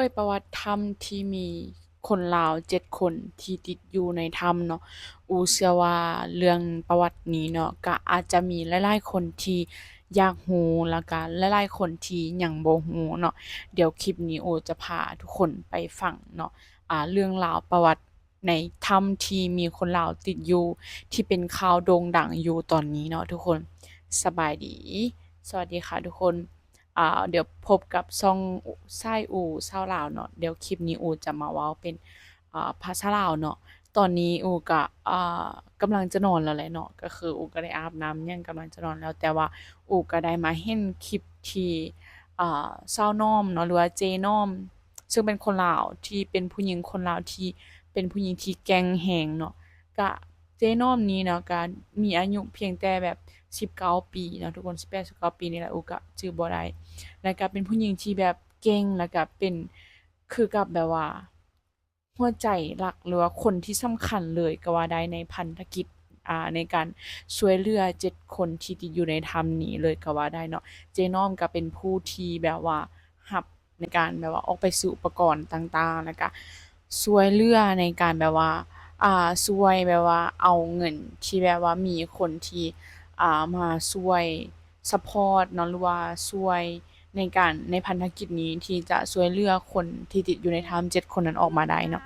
ยประวัติถ้ำที่มีคนลาว7 คนที่ติดอยู่ในถ้ำเนาะอูเชื่อว่าเรื่องประวัตินี้เนาะก็อาจจะมีหลายๆคนที่อยากรู้แล้วก็หลายๆคนที่ยังบ่รู้เนาะเดี๋ยวคลิปนี้โอจะพาทุกคนไปฟังเนาะเรื่องราวประวัติในถ้ำที่มีคนลาวติดอยู่ที่เป็นข่าวโด่งดังอยู่ตอนนี้เนาะทุกคนสบายดีสวัสดีค่ะทุกคน เดี๋ยวพบกับช่องไส้อู่ชาวลาวเนาะเดี๋ยวคลิปนี้อูจะมาเว้าเป็นภาษาลาวเนาะตอนนี้อูก็กำลังจะนอนแล้วแหละเนาะก็คืออูก็ได้อาบน้ำยังกำลังจะนอนแล้วแต่ว่าอูก็ได้มาเห็นคลิปที่สาวน้อมเนาะหรือว่าเจน้อมซึ่งเป็นคนลาวที่เป็นผู้หญิงคนลาวที่เป็นผู้หญิงที่แกร่งแรงเนาะก็เจน้อมนี้เนาะก็มีอายุเพียงแต่แบบ19 ปีเนาะทุกคน18-19 ปีนี่แหละอูก็ชื่อบ่ได้ แล้วก็เป็นผู้หญิงที่แบบเก่งแล้วก็เป็นคือกับแบบว่าหัวใจหลักหรือว่าคนที่สำคัญเลยก็ว่าได้ในพันธกิจในการช่วยเหลือ7 คนที่ติดอยู่ในถ้ำนี้เลยก็ว่าได้เนาะเจน้อมก็เป็นผู้ที่แบบว่ารับในการแบบว่าออกไปซื้ออุปกรณ์ต่างๆแล้วก็ช่วยเหลือในการแบบว่าช่วยแบบว่าเอาเงินที่แบบว่ามีคนที่มาช่วยซัปพอร์ตเนาะหรือว่าช่วยในการในพันธกิจนี้ที่จะช่วยเหลือคนที่ติดอยู่ในถ้ำ7 คนนั้นออกมาได้เนาะ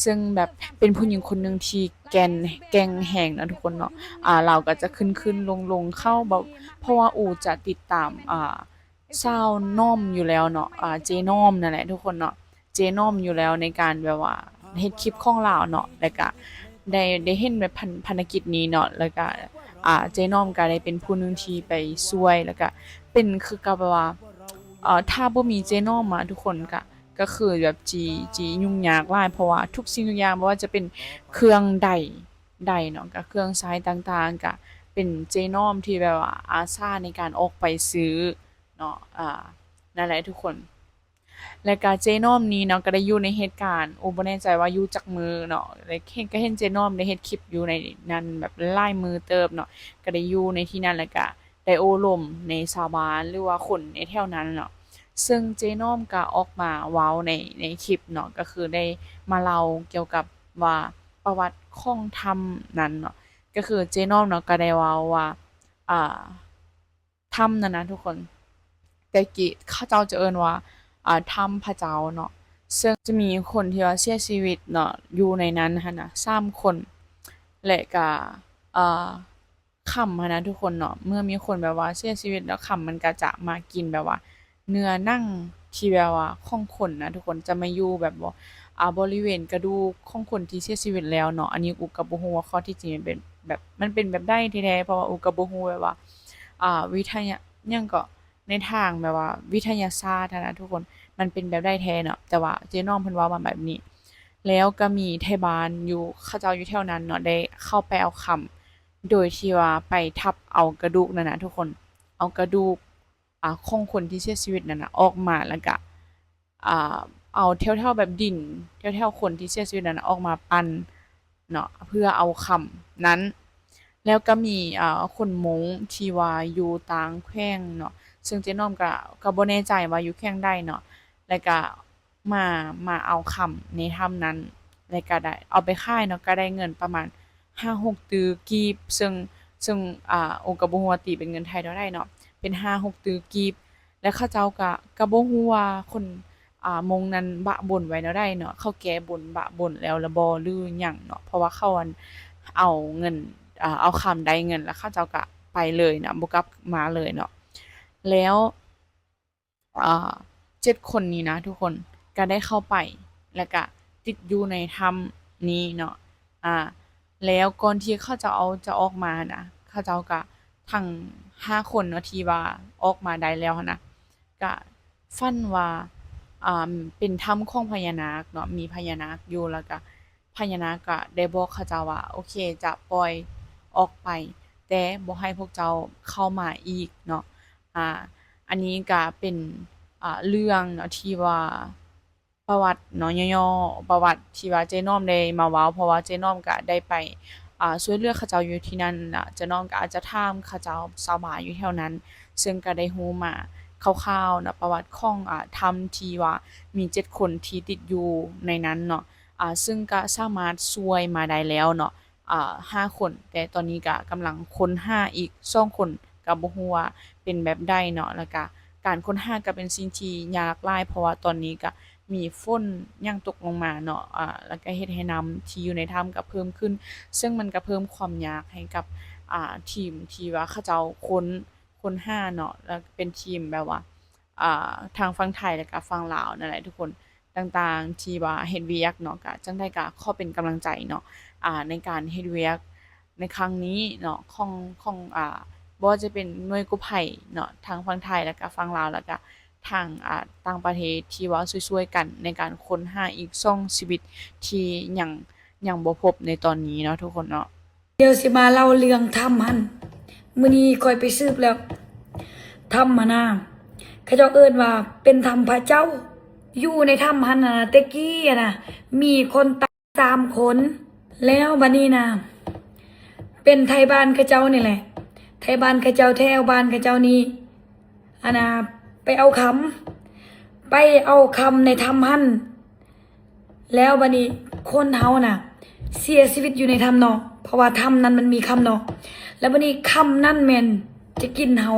ซึ่งแบบเป็นผู้หญิงคนหนึ่งที่แกร่งแรงนะทุกคนเนาะเราก็จะขึ้นลงเข้าแบบเพราะว่าอูจะติดตามสาวน้อมอยู่แล้วเนาะเจน้อมนั่นแหละทุกคนเนาะเจน้อมอยู่แล้วในการแบบว่าเฮ็ดคลิปของลาวเนาะแล้วก็ได้เห็นแบบพันธกิจนี้เนาะแล้วก็เจน้อมก็ได้เป็นผู้หนึ่งที่ไปช่วยแล้วก็เป็นคือกับแบบว่าถ้าบ่มีเจน้อมอะทุกคนก็คือแบบจียุ่งยากหลายเพราะว่าทุกสิ่งทุกอย่างบ่ว่าจะเป็นเครื่องใดเนาะก็เครื่องใช้ต่างๆก็เป็นเจน้อมที่แบบว่าอาสาในการออกไปซื้อเนาะนั่นแหละทุกคน และก็เจนอมนี้เนาะก็ได้อยู่ในเหตุการณ์โอ้บ่แน่ใจว่าอยู่จักมือเนาะแล้วเห็นก็เห็นเจนอมได้เฮ็ดคลิปอยู่ในนั้นแบบหลายมือเติบเนาะก็ได้อยู่ในที่นั้นแล้วก็ได้โอ้ล่มในชาวบ้านหรือว่าคนในแถวนั้นเนาะซึ่งเจนอมก็ออกมาเว้าในคลิปเนาะก็คือได้มาเล่าเกี่ยวกับว่าประวัติของถ้ำนั้นเนาะก็คือเจนอมเนาะก็ได้เว้าว่าอ่าถ้ำนั้นนะทุกคน แต่กี้เขาเจ้าจะเอิ้นว่าถ้ำพระเจ้าเนาะซึ่งจะมีคนที่ว่าเสียชีวิตเนาะอยู่ในนั้นหั้นน่ะ3 คนและก็อ่าค่ำหั้นนะทุกคนเนาะเมื่อมีคนแบบว่าเสียชีวิตแล้วค่ำมันก็จะมากินแบบว่าเนื้อหนังที่แบบว่าของคนนะทุกคนจะมาอยู่แบบว่าบริเวณกระดูกของคนที่เสียชีวิตแล้วเนาะอันนี้อุกก็บ่ฮู้ว่าข้อที่จริงมันเป็นแบบมันเป็นแบบใดแท้ๆเพราะว่าอุกก็บ่ฮู้แบบว่าวิทยาหยังก็ ในทางแบบว่าวิทยาศาสตร์นะทุกคนมันเป็นแบบได้แท้เนาะแต่ว่าเจ๊น้องเพิ่นเว้ามาแบบนี้แล้วก็มีไทบ้านอยู่เขาเจ้าอยู่แถวนั้นเนาะได้เข้าไปเอาคำโดยที่ว่าไปทับเอากระดูกนั่นน่ะทุกคนเอากระดูกของคนที่เสียชีวิตนั่นน่ะออกมาแล้วก็อ่าเอาแถวๆแบบดินแถวๆคนที่เสียชีวิตนั่นน่ะออกมาปั้นเนาะเพื่อเอาคำนั้นแล้วก็มีคนม้งที่ว่าอยู่ต่างแขวงเนาะ ซึ่งเจ๊น้อมก็บ่แน่ใจว่าอยู่แข้งใดเนาะแล้วก็มามาเอาคำในถ้ำนั้นแล้วก็ได้เอาไปขายเนาะก็ได้เงินประมาณ5-6ตื้อกีบซึ่งโอ้ก็บ่ฮู้ว่าตีเป็นเงินไทยเท่าใดเนาะเป็น5-6ตื้อกีบแล้วเขาเจ้าก็บ่ฮู้ว่าคนมงนั้นบะบ่นไว้แนวใดเนาะเขาแก้บนบะบ่นแล้วละบ่หรือหยังเนาะเพราะว่าเขาอั่นเอาเงินเอาคำได้เงินแล้วเขาเจ้าก็ไปเลยเนาะบ่กลับมาเลยเนาะ แล้วอ่า7 คนนี้นะทุกคนก็ได้เข้าไปแล้วก็ติดอยู่ในถ้ำนี้เนาะอ่าแล้วก่อนที่เขาจะออกมานะเขาเจ้าก็ทั้ง5 คนเนาะที่ว่าออกมาได้แล้วหั้นนะก็ฝันว่าเป็นถ้ำของพญานาคเนาะมีพญานาคอยู่แล้วก็พญานาคก็ได้บอกเขาเจ้าว่าโอเคจะปล่อยออกไปแต่บ่ให้พวกเจ้าเข้ามาอีกเนาะอ่า อันนี้ก็เป็นเรื่องเนาะที่ว่าประวัติเนาะย่อๆประวัติที่ว่าเจ๊น้อมได้มาเว้าเพราะว่าเจ๊น้อมก็ได้ไปช่วยเหลือเขาเจ้าอยู่ที่นั่นน่ะเจ๊น้อมก็อาจจะถามเขาเจ้าชาวบ้านอยู่แถวนั้นซึ่งก็ได้รู้มา คร่าวๆเนาะประวัติของถ้ำที่ว่ามี7คนที่ติดอยู่ในนั้นเนาะซึ่งก็สามารถช่วยมาได้แล้วเนาะ5คนแต่ตอนนี้ก็กำลังค้นหาอีก2คนก็บ่ฮู้ว่าเป็นแบบใดเนาะแล้วก็การค้นหาก็เป็นสิ่งที่ยากหลายเพราะว่าตอนนี้ก็มีฝนยังตกลงมาเนาะแล้วก็เฮ็ดให้น้ำที่อยู่ในถ้ำก็เพิ่มขึ้นซึ่งมันก็เพิ่มความยากให้กับทีมที่ว่าเขาเจ้าค้นหาเนาะแล้วเป็นทีมแบบว่าทางฝั่งไทยแล้วก็ฝั่งลาวนั่นแหละทุกคนต่างๆที่ว่าเฮ็ดเวียกเนาะก็จั่งใดก็ขอเป็นกำลังใจเนาะในการเฮ็ดเวียกในครั้งนี้เนาะของบ่ว่าจะเป็นหน่วยกู้ภัยเนาะทางฝั่งไทยแล้วก็ฝั่งลาวแล้วก็ทางต่างประเทศที่ว่าช่วยๆกันในการค้นหาอีก2ชีวิตที่ยังบ่พบในตอนนี้เนาะทุกคนเนาะเดี๋ยวสิมาเล่าเรื่องถ้ำหั่นมื้อนี้ข้อยไปสืบแล้วถ้ำมานาเขาเจ้าเอิ้นว่าเป็นถ้ำพระเจ้าอยู่ในถ้ำหั่นน่ะแต่กี้น่ะมีคนตาย3คนแล้วบัดนี้น่ะเป็นไทบ้านเขาเจ้านี่แหละไทบ้านเขาเจ้าแถวบ้านเขาเจ้านี่ไปเอาคำในถ้ำหั่นแล้วบัดนี้คนเฮาน่ะเสียชีวิตอยู่ในถ้ำเนาะเพราะว่าถ้ำนั้นมันมีคำเนาะแล้วบัดนี้คำนั้นแม่นจะกินเฮา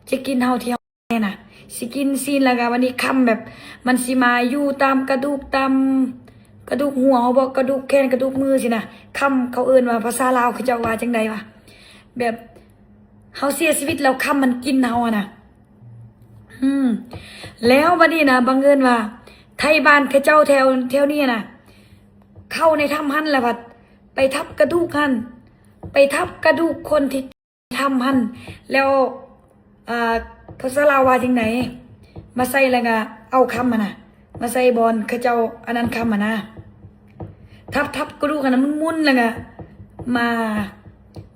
ที่เฮาแน่น่ะสิกินซีนแล้วก็บัดนี้คำแบบมันสิมาอยู่ตามกระดูกหัวเฮาบ่กระดูกแขนกระดูกมือสินะคำเขาเอิ้นว่าภาษาลาวเขาเจ้าว่าจังได๋วะแบบเฮาเสียชีวิตแล้วคำมันกินเฮาน่ะแล้วบัดนี้นะบังเอิญว่าไทบ้านเขาเจ้าแถวนี้น่ะเข้าในถ้ำหั่นแล้วบัดไปทับกระดูกหั่นไปทับกระดูกคนที่ถ้ำหั่นแล้วภาษาลาวว่าจังได๋มาใส่แล้วก็เอาคำน่ะมาใส่บอนเขาเจ้าอันนั้นคำนะทับกระดูกอันนั้นมันมุนแล้วก็ม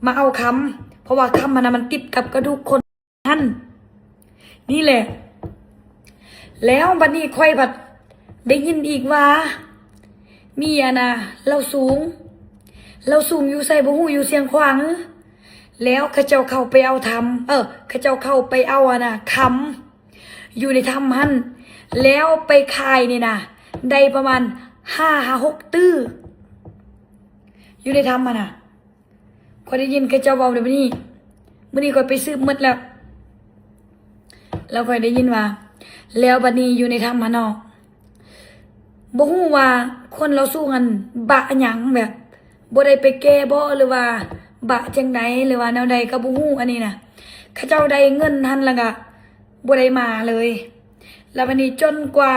าเอาคำเพราะว่าคำมันติดกับกระดูกคนหั่นนี่แหละแล้วบัดนี้ค่อยบัดได้ยินอีกว่ามีเราสูงอยู่ใส่บ่ฮู้อยู่เสียงขวางแล้วเขาเจ้าเข้าไปเอาเขาเจ้าเข้าไปเอาคำอยู่ในถ้ำหั่นแล้วไปคายนี่นะได้ประมาณ5-6 ตื้ออยู่ในถ้ำน่ะข้อยได้ยินเขาเจ้าเว้าแบบนี้มื้อนี้ข้อยไปสืบหมดแล้วข้อยได้ยินว่าแล้วบัดนี้อยู่ในถ้ำหั่นเนาะบ่ฮู้ว่าคนเราสู้กันบะหยังแบบบ่ได้ไปแก้บ่หรือว่าบะจังไดหรือว่าแนวใดก็บ่ฮู้อันนี้น่ะเขาเจ้าได้เงินหั่นแล้วก็บ่ได้มาเลยแล้วบัดนี้จนกว่า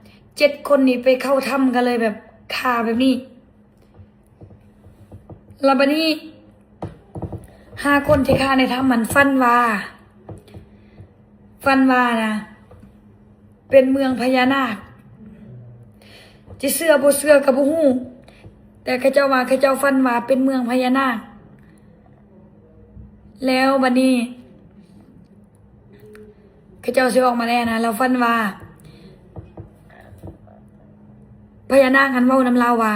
7คนนี้ไปเข้าถ้ำกันเลยแบบฆ่าแบบนี้แล้วบัดนี้5คนที่ฆ่าในถ้ำมันฟันว่านะเป็นเมืองพญานาคจะเชื่อบ่เชื่อก็บ่ฮู้แต่เขาเจ้าว่าเขาเจ้าฟันว่าเป็นเมืองพญานาคแล้วบัดนี้เขาเจ้าสิออกมาแล้วนะเราฟันว่าพญานาคหันเว้านำเราว่า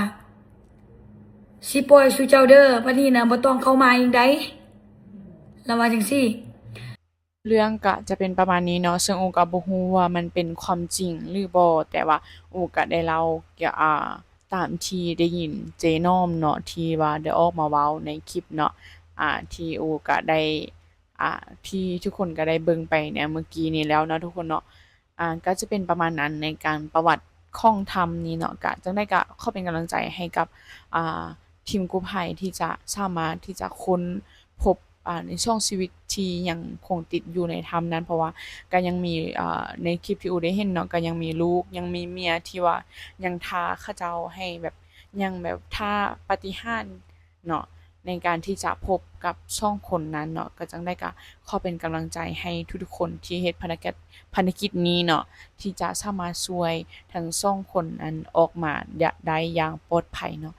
สิปล่อยสู่เจ้าเด้อบัดนี้นะบ่ต้องเข้ามาอีกได้แล้วว่าจังซี่เรื่องก็จะเป็นประมาณนี้เนาะซึ่งโอก็บ่ฮู้ว่ามันเป็นความจริงหรือบ่แต่ว่าโอก็ได้เล่าเกี่ยวตามที่ได้ยินเจน้อมเนาะที่ว่าได้ออกมาเว้าในคลิปเนาะที่โอก็ได้ที่ทุกคนก็ได้เบิ่งไปเนี่ยเมื่อกี้นี้แล้วเนาะทุกคนเนาะก็จะเป็นประมาณนั้นในการประวัติของถ้ำนี้เนาะก็จั่งใดก็ขอเป็นกำลังใจให้กับทีมกู้ภัยที่จะสามารถที่จะค้นพบในช่วงชีวิตที่ยังคงติดอยู่ในถ้ำนั้นเพราะว่าก็ยังมีในคลิปที่อูได้เห็นเนาะก็ยังมีลูกยังมีเมียที่ว่ายังท้าเขาเจ้าให้แบบยังแบบท้าปาฏิหาริย์เนาะในการที่จะพบกับช่องคนนั้นเนาะก็จังได้ก็ขอเป็นกำลังใจให้ทุกๆคนที่เฮ็ดภารกิจนี้เนาะที่จะสามารถช่วยทั้ง2คนนั้นออกมาได้อย่างปลอดภัยเนาะ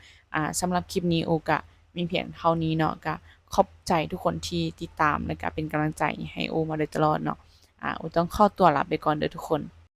สำหรับคลิปนี้โอก็มีเพียงเท่านี้เนาะก็ขอบใจทุกคนที่ติดตามและก็เป็นกำลังใจให้โอมาโดยตลอดเนาะโอต้องขอตัวลาไปก่อนเด้อทุกคน